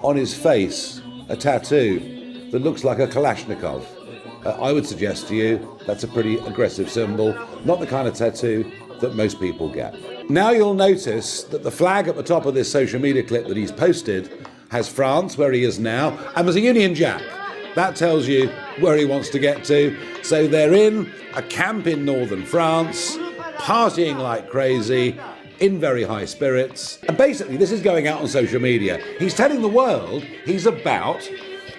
on his face a tattoo that looks like a Kalashnikov. I would suggest to you that's a pretty aggressive symbol, not the kind of tattoo that most people get. Now you'll notice that the flag at the top of this social media clip that he's posted has France, where he is now, and there's a Union Jack. That tells you where he wants to get to. So they're in a camp in northern France, partying like crazy, in very high spirits. And basically, this is going out on social media. He's telling the world he's about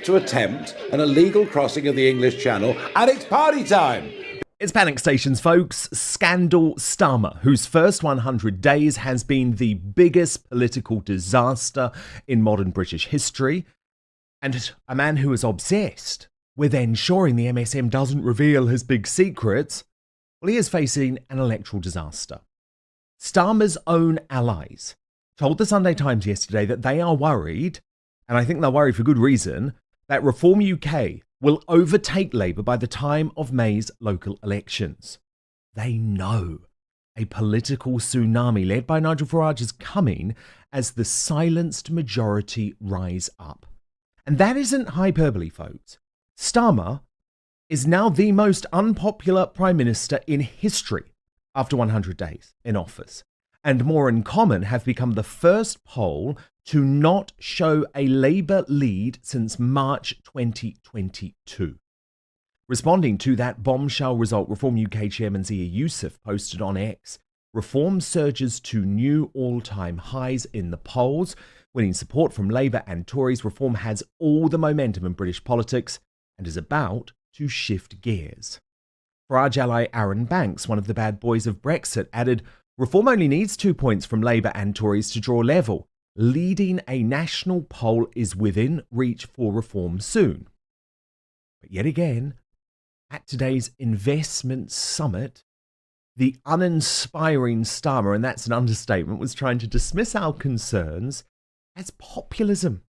to attempt an illegal crossing of the English Channel, and it's party time. It's Panic Stations, folks. Scandal Starmer, whose first 100 days has been the biggest political disaster in modern British history, and a man who is obsessed with ensuring the MSM doesn't reveal his big secrets, well, he is facing an electoral disaster. Starmer's own allies told the Sunday Times yesterday that they are worried, and I think they're worried for good reason, that Reform UK will overtake Labour by the time of May's local elections. They know a political tsunami led by Nigel Farage is coming as the silenced majority rise up. And that isn't hyperbole, folks. Starmer is now the most unpopular Prime Minister in history after 100 days in office. And More in Common have become the first poll to not show a Labour lead since March 2022. Responding to that bombshell result, Reform UK Chairman Zia Youssef posted on X, Reform surges to new all-time highs in the polls. Winning support from Labour and Tories, Reform has all the momentum in British politics and is about to shift gears. Farage ally Aaron Banks, one of the bad boys of Brexit, added, Reform only needs 2 points from Labour and Tories to draw level. Leading a national poll is within reach for Reform soon. But yet again, at today's investment summit, the uninspiring Starmer, and that's an understatement, was trying to dismiss our concerns as populism,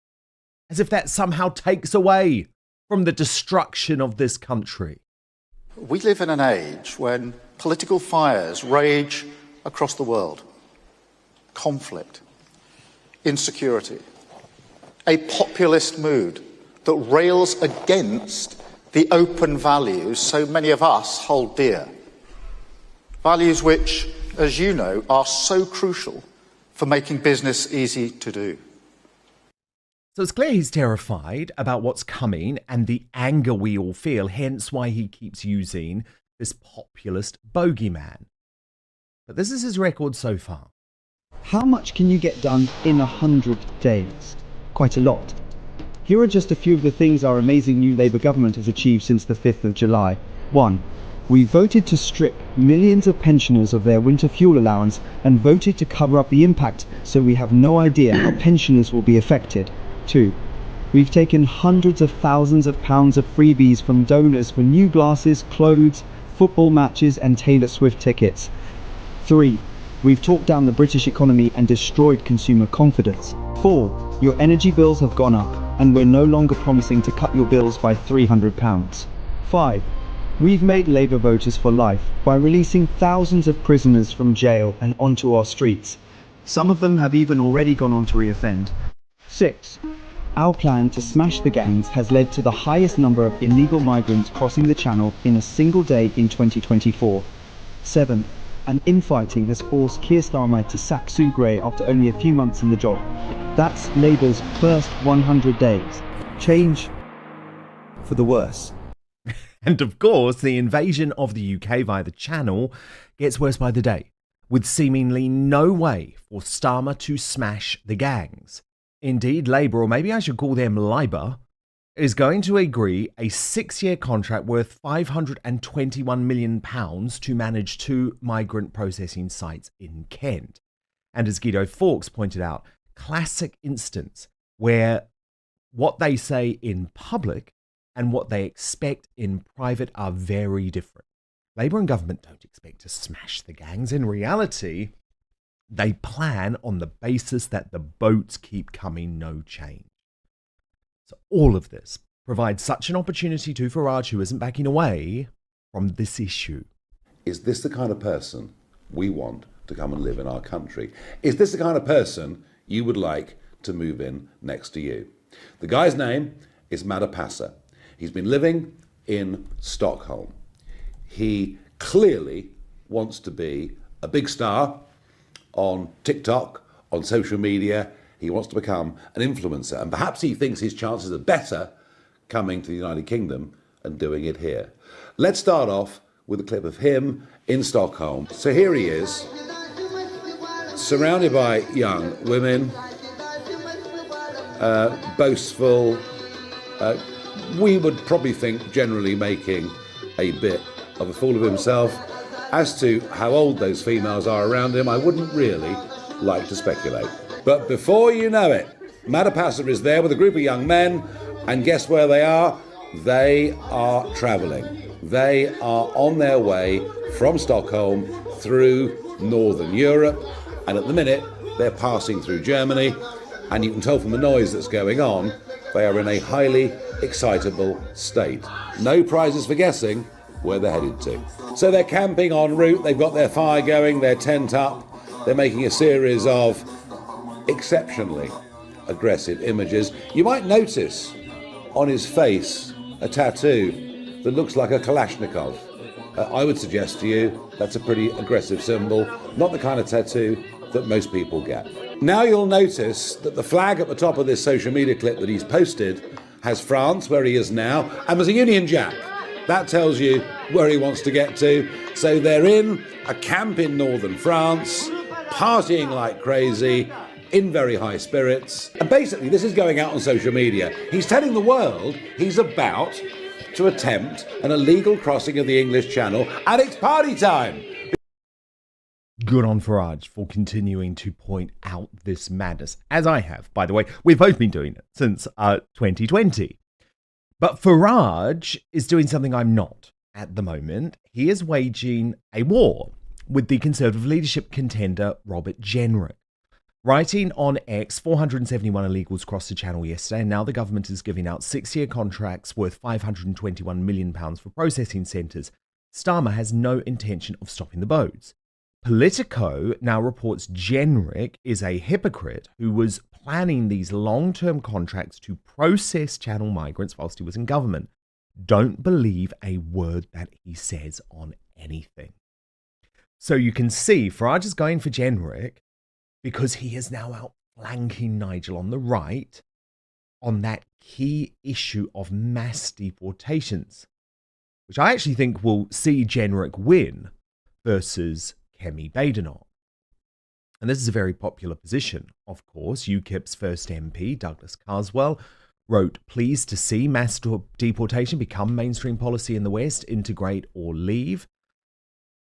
as if that somehow takes away from the destruction of this country. We live in an age when political fires rage across the world. Conflict, insecurity, a populist mood that rails against the open values so many of us hold dear. Values which, as you know, are so crucial for making business easy to do. So it's clear he's terrified about what's coming and the anger we all feel, hence why he keeps using this populist bogeyman. But this is his record so far. How much can you get done in 100 days? Quite a lot. Here are just a few of the things our amazing new Labour government has achieved since the 5th of July. 1. We voted to strip millions of pensioners of their winter fuel allowance and voted to cover up the impact so we have no idea how pensioners will be affected. 2. We've taken hundreds of thousands of pounds of freebies from donors for new glasses, clothes, football matches and Taylor Swift tickets. 3. We've talked down the British economy and destroyed consumer confidence. 4. Your energy bills have gone up and we're no longer promising to cut your bills by £300. 5. We've made Labour voters for life by releasing thousands of prisoners from jail and onto our streets. Some of them have even already gone on to re-offend. 6. Our plan to smash the gangs has led to the highest number of illegal migrants crossing the Channel in a single day in 2024. 7. And infighting has forced Keir Starmer to sack Sue Gray after only a few months in the job. That's Labour's first 100 days. Change for the worse. And of course, the invasion of the UK via the Channel gets worse by the day, with seemingly no way for Starmer to smash the gangs. Indeed, Labour, or maybe I should call them Labour, is going to agree a 6-year contract worth £521 million to manage 2 migrant processing sites in Kent. And as Guido Fawkes pointed out, classic instance where what they say in public and what they expect in private are very different. Labour and government don't expect to smash the gangs. In reality, they plan on the basis that the boats keep coming, no change. So all of this provides such an opportunity to Farage, who isn't backing away from this issue. Is this the kind of person we want to come and live in our country? Is this the kind of person you would like to move in next to you? The guy's name is Madapasa. He's been living in Stockholm. He clearly wants to be a big star on TikTok, on social media. He wants to become an influencer, and perhaps he thinks his chances are better coming to the United Kingdom and doing it here. Let's start off with a clip of him in Stockholm. So here he is, surrounded by young women, boastful. We would probably think generally making a bit of a fool of himself. As to how old those females are around him, I wouldn't really like to speculate. But before you know it, Madapasa is there with a group of young men, and guess where they are? They are travelling. They are on their way from Stockholm through Northern Europe, and at the minute they're passing through Germany, and you can tell from the noise that's going on, they are in a highly excitable state. No prizes for guessing where they're headed to. So they're camping en route, they've got their fire going, their tent up, they're making a series of exceptionally aggressive images. You might notice on his face a tattoo that looks like a Kalashnikov. I would suggest to you that's a pretty aggressive symbol, not the kind of tattoo that most people get. Now you'll notice that the flag at the top of this social media clip that he's posted has France, where he is now, and there's a Union Jack. That tells you where he wants to get to. So they're in a camp in northern France, partying like crazy, in very high spirits. And basically this is going out on social media. He's telling the world he's about to attempt an illegal crossing of the English Channel, and it's party time. Good on Farage for continuing to point out this madness, as I have, by the way. We've both been doing it since 2020. But Farage is doing something I'm not at the moment. He is waging a war with the Conservative leadership contender Robert Jenrick. Writing on X, 471 illegals crossed the channel yesterday, and now the government is giving out 6-year contracts worth £521 million for processing centres. Starmer has no intention of stopping the boats. Politico now reports Jenrick is a hypocrite who was planning these long-term contracts to process channel migrants whilst he was in government. Don't believe a word that he says on anything. So you can see Farage is going for Jenrick because he is now outflanking Nigel on the right on that key issue of mass deportations, which I actually think will see Jenrick win versus Kemi Badenoch. And this is a very popular position, of course. UKIP's first MP, Douglas Carswell, wrote, "Pleased to see mass deportation become mainstream policy in the West, integrate or leave."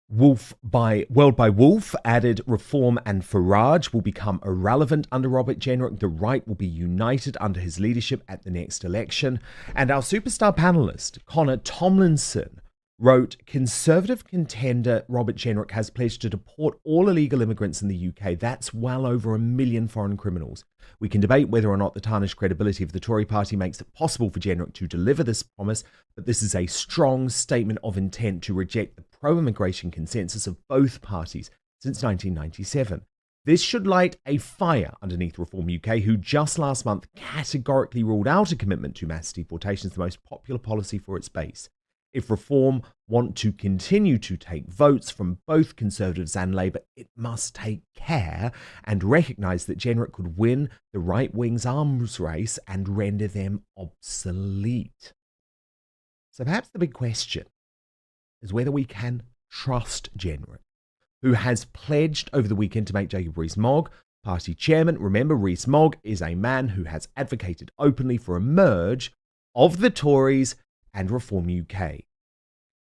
World by Wolf added, "Reform and Farage will become irrelevant under Robert Jenrick. The right will be united under his leadership at the next election." And our superstar panellist, Connor Tomlinson, wrote, "Conservative contender Robert Jenrick has pledged to deport all illegal immigrants in the UK. That's well over 1 million foreign criminals. We can debate whether or not the tarnished credibility of the Tory party makes it possible for Jenrick to deliver this promise, but this is a strong statement of intent to reject the pro-immigration consensus of both parties since 1997. This should light a fire underneath Reform UK, who just last month categorically ruled out a commitment to mass deportation as the most popular policy for its base. If Reform want to continue to take votes from both Conservatives and Labour, it must take care and recognise that Jenrick could win the right wing's arms race and render them obsolete." So perhaps the big question is whether we can trust Jenrick, who has pledged over the weekend to make Jacob Rees-Mogg party chairman. Remember, Rees-Mogg is a man who has advocated openly for a merge of the Tories and Reform UK.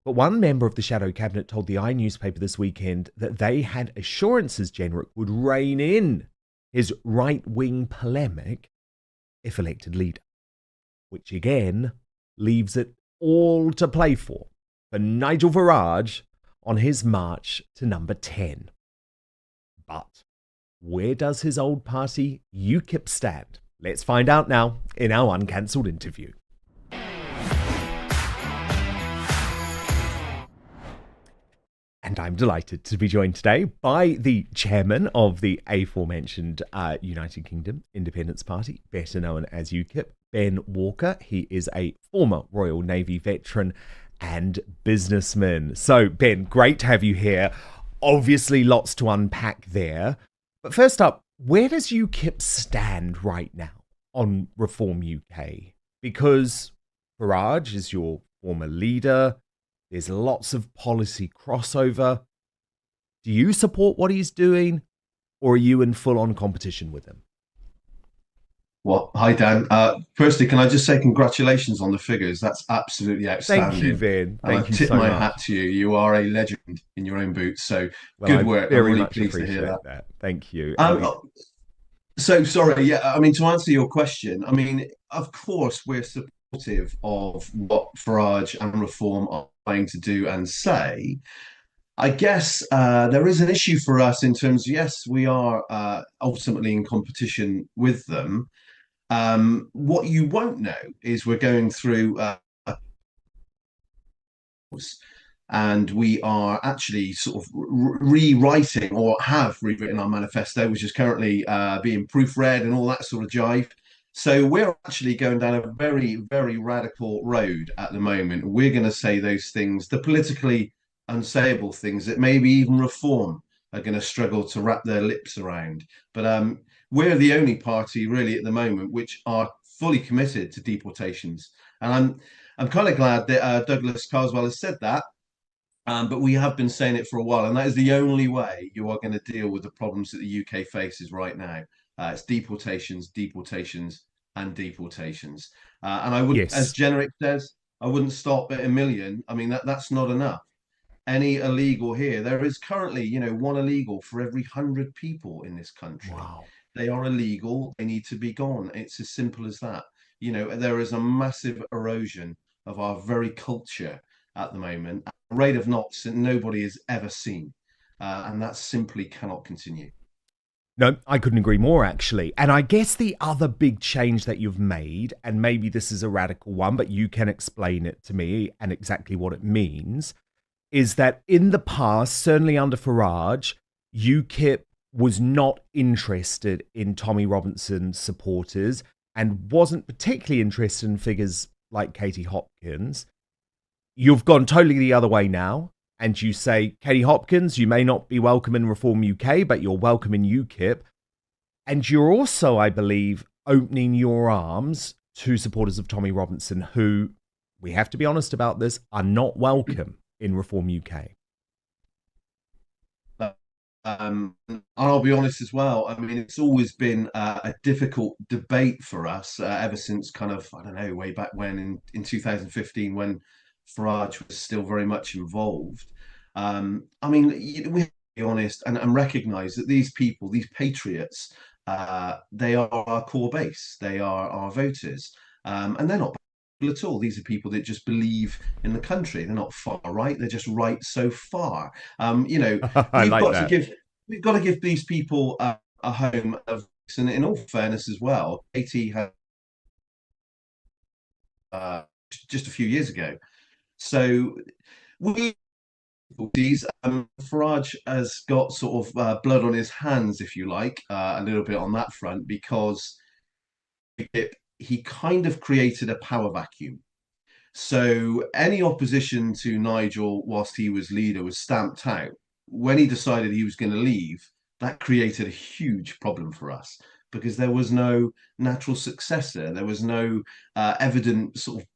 But one member of the shadow cabinet told the I newspaper this weekend that they had assurances Jenrick would rein in his right-wing polemic if elected leader, which again leaves it all to play for Nigel Farage on his march to number 10. But where does his old party UKIP stand? Let's find out now in our Uncancelled Interview. And I'm delighted to be joined today by the chairman of the aforementioned United Kingdom Independence Party, better known as UKIP, Ben Walker. He is a former Royal Navy veteran and businessman. So, Ben, great to have you here. Obviously, lots to unpack there. But first up, where does UKIP stand right now on Reform UK? Because Farage is your former leader. There's lots of policy crossover. Do you support what he's doing, or are you in full-on competition with him? Well, hi, Dan. Firstly, can I just say congratulations on the figures? That's absolutely outstanding. Thank you, Ben. Thank you so much. I tip my hat to you. You are a legend in your own boots. So good work. I'm very really much pleased to hear that. Thank you. So sorry. Yeah, I mean, to answer your question, I mean, of course, we're supportive of what Farage and Reform are trying to do and say. I guess there is an issue for us in terms of, yes, we are ultimately in competition with them. What you won't know is we're going through and we are actually sort of rewriting, or have rewritten, our manifesto, which is currently being proofread and all that sort of jive. So we're actually going down a very, very radical road at the moment. We're going to say those things, the politically unsayable things that maybe even Reform are going to struggle to wrap their lips around. But we're the only party really at the moment which are fully committed to deportations. And I'm kind of glad that Douglas Carswell has said that. But we have been saying it for a while, and that is the only way you are going to deal with the problems that the UK faces right now. It's deportations, deportations, and deportations. And I would, Yes. As Generic says, I wouldn't stop at 1 million. I mean, that's not enough. Any illegal here, there is currently, one illegal for every 100 people in this country. Wow. They are illegal. They need to be gone. It's as simple as that. There is a massive erosion of our very culture at the moment, at a rate of knots that nobody has ever seen. And that simply cannot continue. No, I couldn't agree more, actually. And I guess the other big change that you've made, and maybe this is a radical one, but you can explain it to me and exactly what it means, is that in the past, certainly under Farage, UKIP was not interested in Tommy Robinson's supporters and wasn't particularly interested in figures like Katie Hopkins. You've gone totally the other way now, and you say, Katie Hopkins, you may not be welcome in Reform UK, but you're welcome in UKIP. And you're also, I believe, opening your arms to supporters of Tommy Robinson who, we have to be honest about this, are not welcome in Reform UK. And I'll be honest as well. I mean, it's always been a difficult debate for us ever since kind of, I don't know, way back when in 2015, when Farage was still very much involved. I mean, we have to be honest and recognise that these people, these patriots, they are our core base. They are our voters, and they're not at all. These are people that just believe in the country. They're not far right. They're just right so far. We've got to give these people a home. And in all fairness as well, Katie had just a few years ago. So Farage has got sort of blood on his hands, if you like, a little bit on that front, because he kind of created a power vacuum. So any opposition to Nigel whilst he was leader was stamped out. When he decided he was going to leave, that created a huge problem for us because there was no natural successor. There was no evident sort of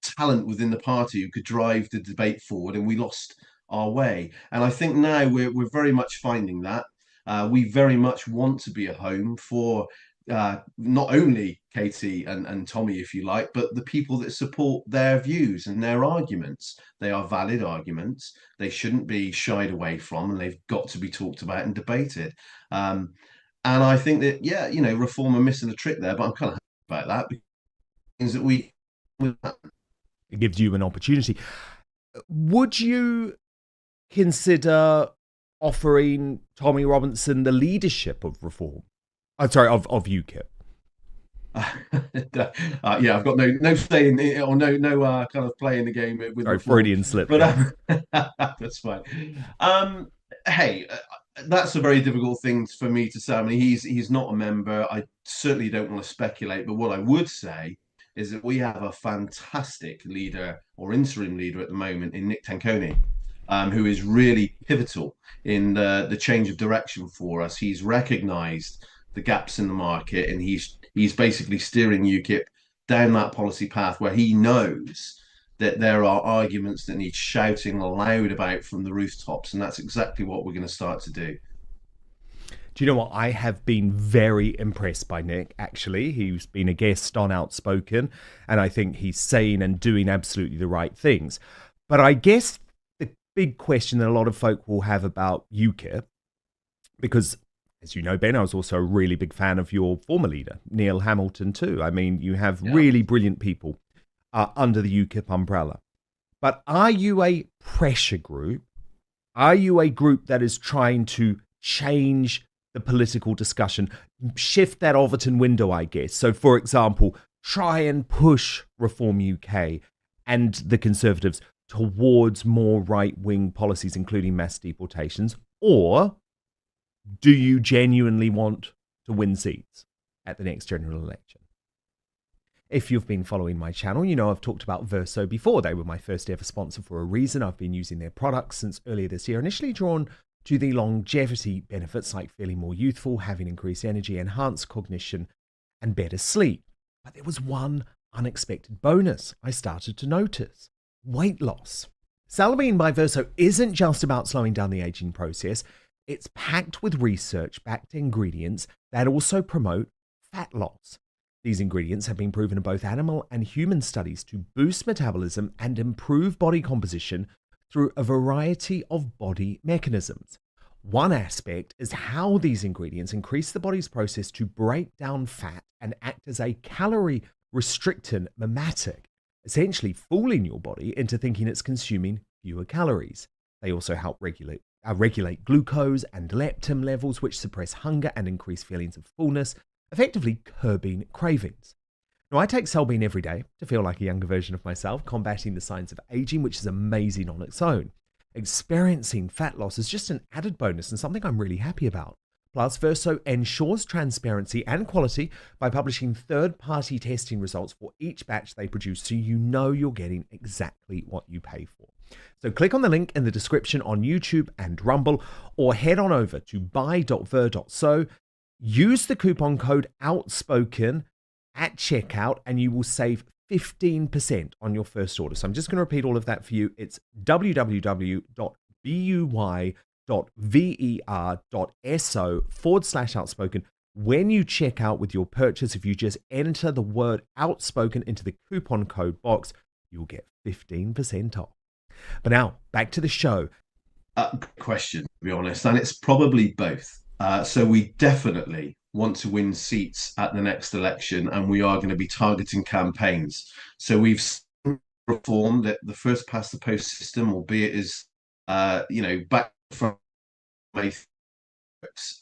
talent within the party who could drive the debate forward, and we lost our way. And I think now we're very much finding that. We very much want to be a home for not only Katie and Tommy, if you like, but the people that support their views and their arguments. They are valid arguments. They shouldn't be shied away from, and they've got to be talked about and debated. And I think that, Reform are missing a trick there, but I'm kind of happy about that because it gives you an opportunity. Would you consider offering Tommy Robinson the leadership of Reform? I'm sorry, of UKIP. Yeah, I've got no say in it, or no kind of play in the game with Sorry, reform. Freudian slip But there. that's fine. Hey, that's a very difficult thing for me to say. I mean, he's not a member. I certainly don't want to speculate. But what I would say is that we have a fantastic leader or interim leader at the moment in Nick Tanconi, who is really pivotal in the change of direction for us. He's recognised the gaps in the market, and he's basically steering UKIP down that policy path where he knows that there are arguments that need shouting aloud about from the rooftops, and that's exactly what we're going to start to do. Do you know what? I have been very impressed by Nick, actually. He's been a guest on Outspoken, and I think he's saying and doing absolutely the right things. But I guess the big question that a lot of folk will have about UKIP, because, as you know, Ben, I was also a really big fan of your former leader, Neil Hamilton, too. I mean, you have really brilliant people under the UKIP umbrella. But are you a pressure group? Are you a group that is trying to change the political discussion, shift that Overton window, I guess? So, for example, try and push Reform UK and the Conservatives towards more right-wing policies, including mass deportations? Or do you genuinely want to win seats at the next general election? If you've been following my channel, you know I've talked about Verso before. They were my first ever sponsor for a reason. I've been using their products since earlier this year, initially drawn to the longevity benefits like feeling more youthful, having increased energy, enhanced cognition, and better sleep. But there was one unexpected bonus I started to notice: weight loss. Salamine by Verso isn't just about slowing down the aging process. It's packed with research-backed ingredients that also promote fat loss. These ingredients have been proven in both animal and human studies to boost metabolism and improve body composition through a variety of body mechanisms. One aspect is how these ingredients increase the body's process to break down fat and act as a calorie restricting mimetic, essentially fooling your body into thinking it's consuming fewer calories. They also help regulate glucose and leptin levels, which suppress hunger and increase feelings of fullness, effectively curbing cravings. Now, I take Celbene every day to feel like a younger version of myself, combating the signs of aging, which is amazing on its own. Experiencing fat loss is just an added bonus and something I'm really happy about. Plus, Verso ensures transparency and quality by publishing third-party testing results for each batch they produce, so you know you're getting exactly what you pay for. So click on the link in the description on YouTube and Rumble, or head on over to buy.ver.so. Use the coupon code OUTSPOKEN at checkout and you will save 15% on your first order. So I'm just going to repeat all of that for you. It's www.buy.ver.so/outspoken. When you check out with your purchase, if you just enter the word outspoken into the coupon code box, you'll get 15% off. But now, back to the show. Good question, to be honest, and it's probably both. So we definitely want to win seats at the next election, and we are going to be targeting campaigns. So we've reformed the first past the post system, albeit is back from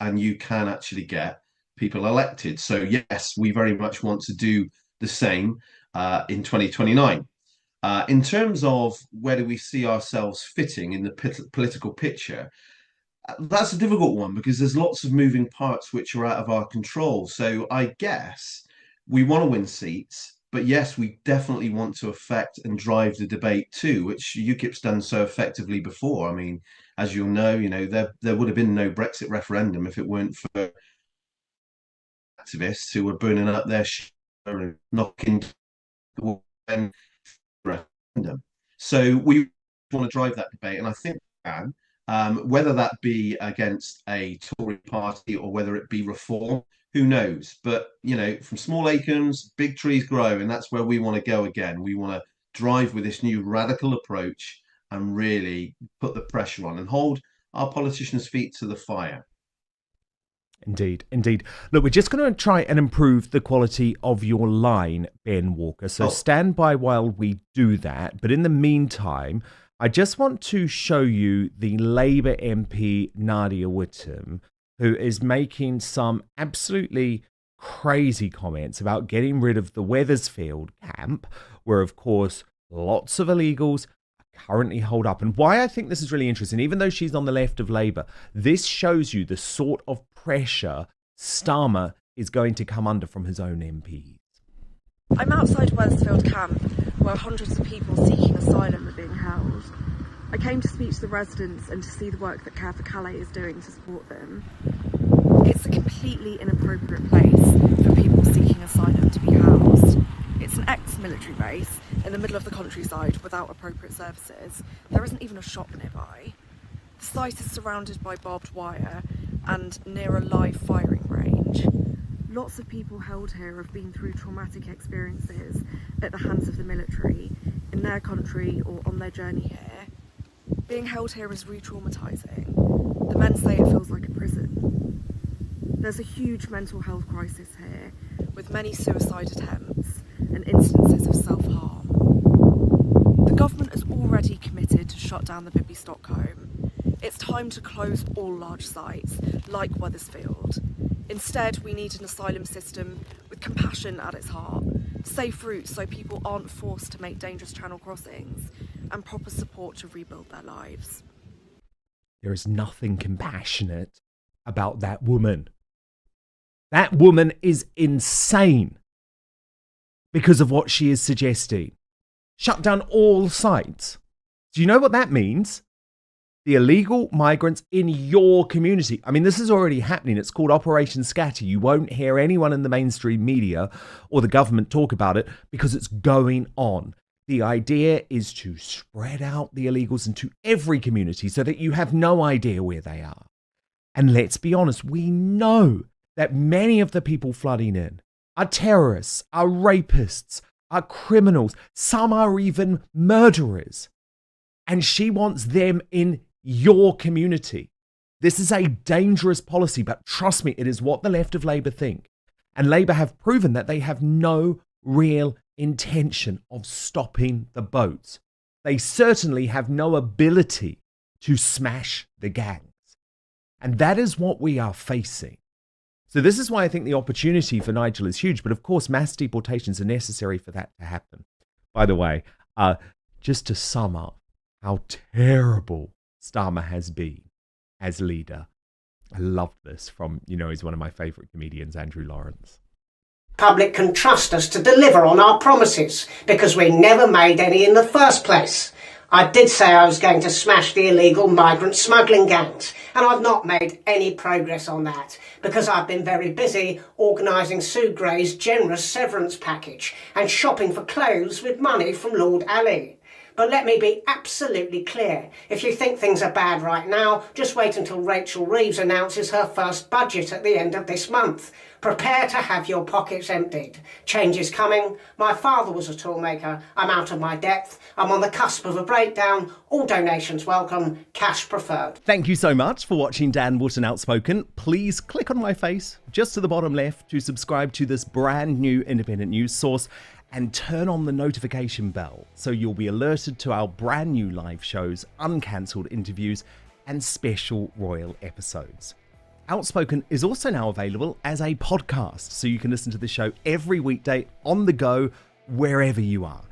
and you can actually get people elected. So yes, we very much want to do the same in 2029. In terms of where do we see ourselves fitting in the political picture, that's a difficult one because there's lots of moving parts which are out of our control. So I guess we want to win seats, but yes, we definitely want to affect and drive the debate too, which UKIP's done so effectively before. I mean, as you'll know, there would have been no Brexit referendum if it weren't for activists who were burning up their shit and knocking the referendum. So we want to drive that debate, and I think we can. Whether that be against a Tory party or whether it be reform, who knows? But, from small acorns, big trees grow, and that's where we want to go again. We want to drive with this new radical approach and really put the pressure on and hold our politicians' feet to the fire. Indeed, indeed. Look, we're just going to try and improve the quality of your line, Ben Walker. So stand by while we do that. But in the meantime, I just want to show you the Labour MP Nadia Wootton, who is making some absolutely crazy comments about getting rid of the Wethersfield camp, where, of course, lots of illegals are currently holed up. And why I think this is really interesting, even though she's on the left of Labour, this shows you the sort of pressure Starmer is going to come under from his own MPs. I'm outside Wethersfield camp, where hundreds of people seeking asylum are being held. I came to speak to the residents and to see the work that Care for Calais is doing to support them. It's a completely inappropriate place for people seeking asylum to be housed. It's an ex-military base in the middle of the countryside without appropriate services. There isn't even a shop nearby. The site is surrounded by barbed wire and near a live firing range. Lots of people held here have been through traumatic experiences at the hands of the military, in their country or on their journey here. Being held here is re-traumatising. The men say it feels like a prison. There's a huge mental health crisis here, with many suicide attempts and instances of self-harm. The government has already committed to shut down the Bibby Stockholm. It's time to close all large sites, like Wethersfield. Instead, we need an asylum system with compassion at its heart, safe routes so people aren't forced to make dangerous channel crossings, and proper support to rebuild their lives. There is nothing compassionate about that woman. That woman is insane because of what she is suggesting. Shut down all sites. Do you know what that means? The illegal migrants in your community. I mean, this is already happening. It's called Operation Scatter. You won't hear anyone in the mainstream media or the government talk about it because it's going on. The idea is to spread out the illegals into every community so that you have no idea where they are. And let's be honest, we know that many of the people flooding in are terrorists, are rapists, are criminals. Some are even murderers. And she wants them in your community. This is a dangerous policy, but trust me, it is what the left of Labour think. And Labour have proven that they have no real intention of stopping the boats. They certainly have no ability to smash the gangs. And that is what we are facing. So this is why I think the opportunity for Nigel is huge. But of course, mass deportations are necessary for that to happen. By the way, just to sum up how terrible Starmer has been as leader. I love this from, he's one of my favourite comedians, Andrew Lawrence. Public can trust us to deliver on our promises because we never made any in the first place. I did say I was going to smash the illegal migrant smuggling gangs, and I've not made any progress on that because I've been very busy organising Sue Gray's generous severance package and shopping for clothes with money from Lord Ali. But let me be absolutely clear. If you think things are bad right now, just wait until Rachel Reeves announces her first budget at the end of this month. Prepare to have your pockets emptied. Change is coming. My father was a toolmaker. I'm out of my depth. I'm on the cusp of a breakdown. All donations welcome. Cash preferred. Thank you so much for watching Dan Wootton Outspoken. Please click on my face just to the bottom left to subscribe to this brand new independent news source and turn on the notification bell so you'll be alerted to our brand new live shows, uncancelled interviews, and special royal episodes. Outspoken is also now available as a podcast, so you can listen to the show every weekday on the go, wherever you are.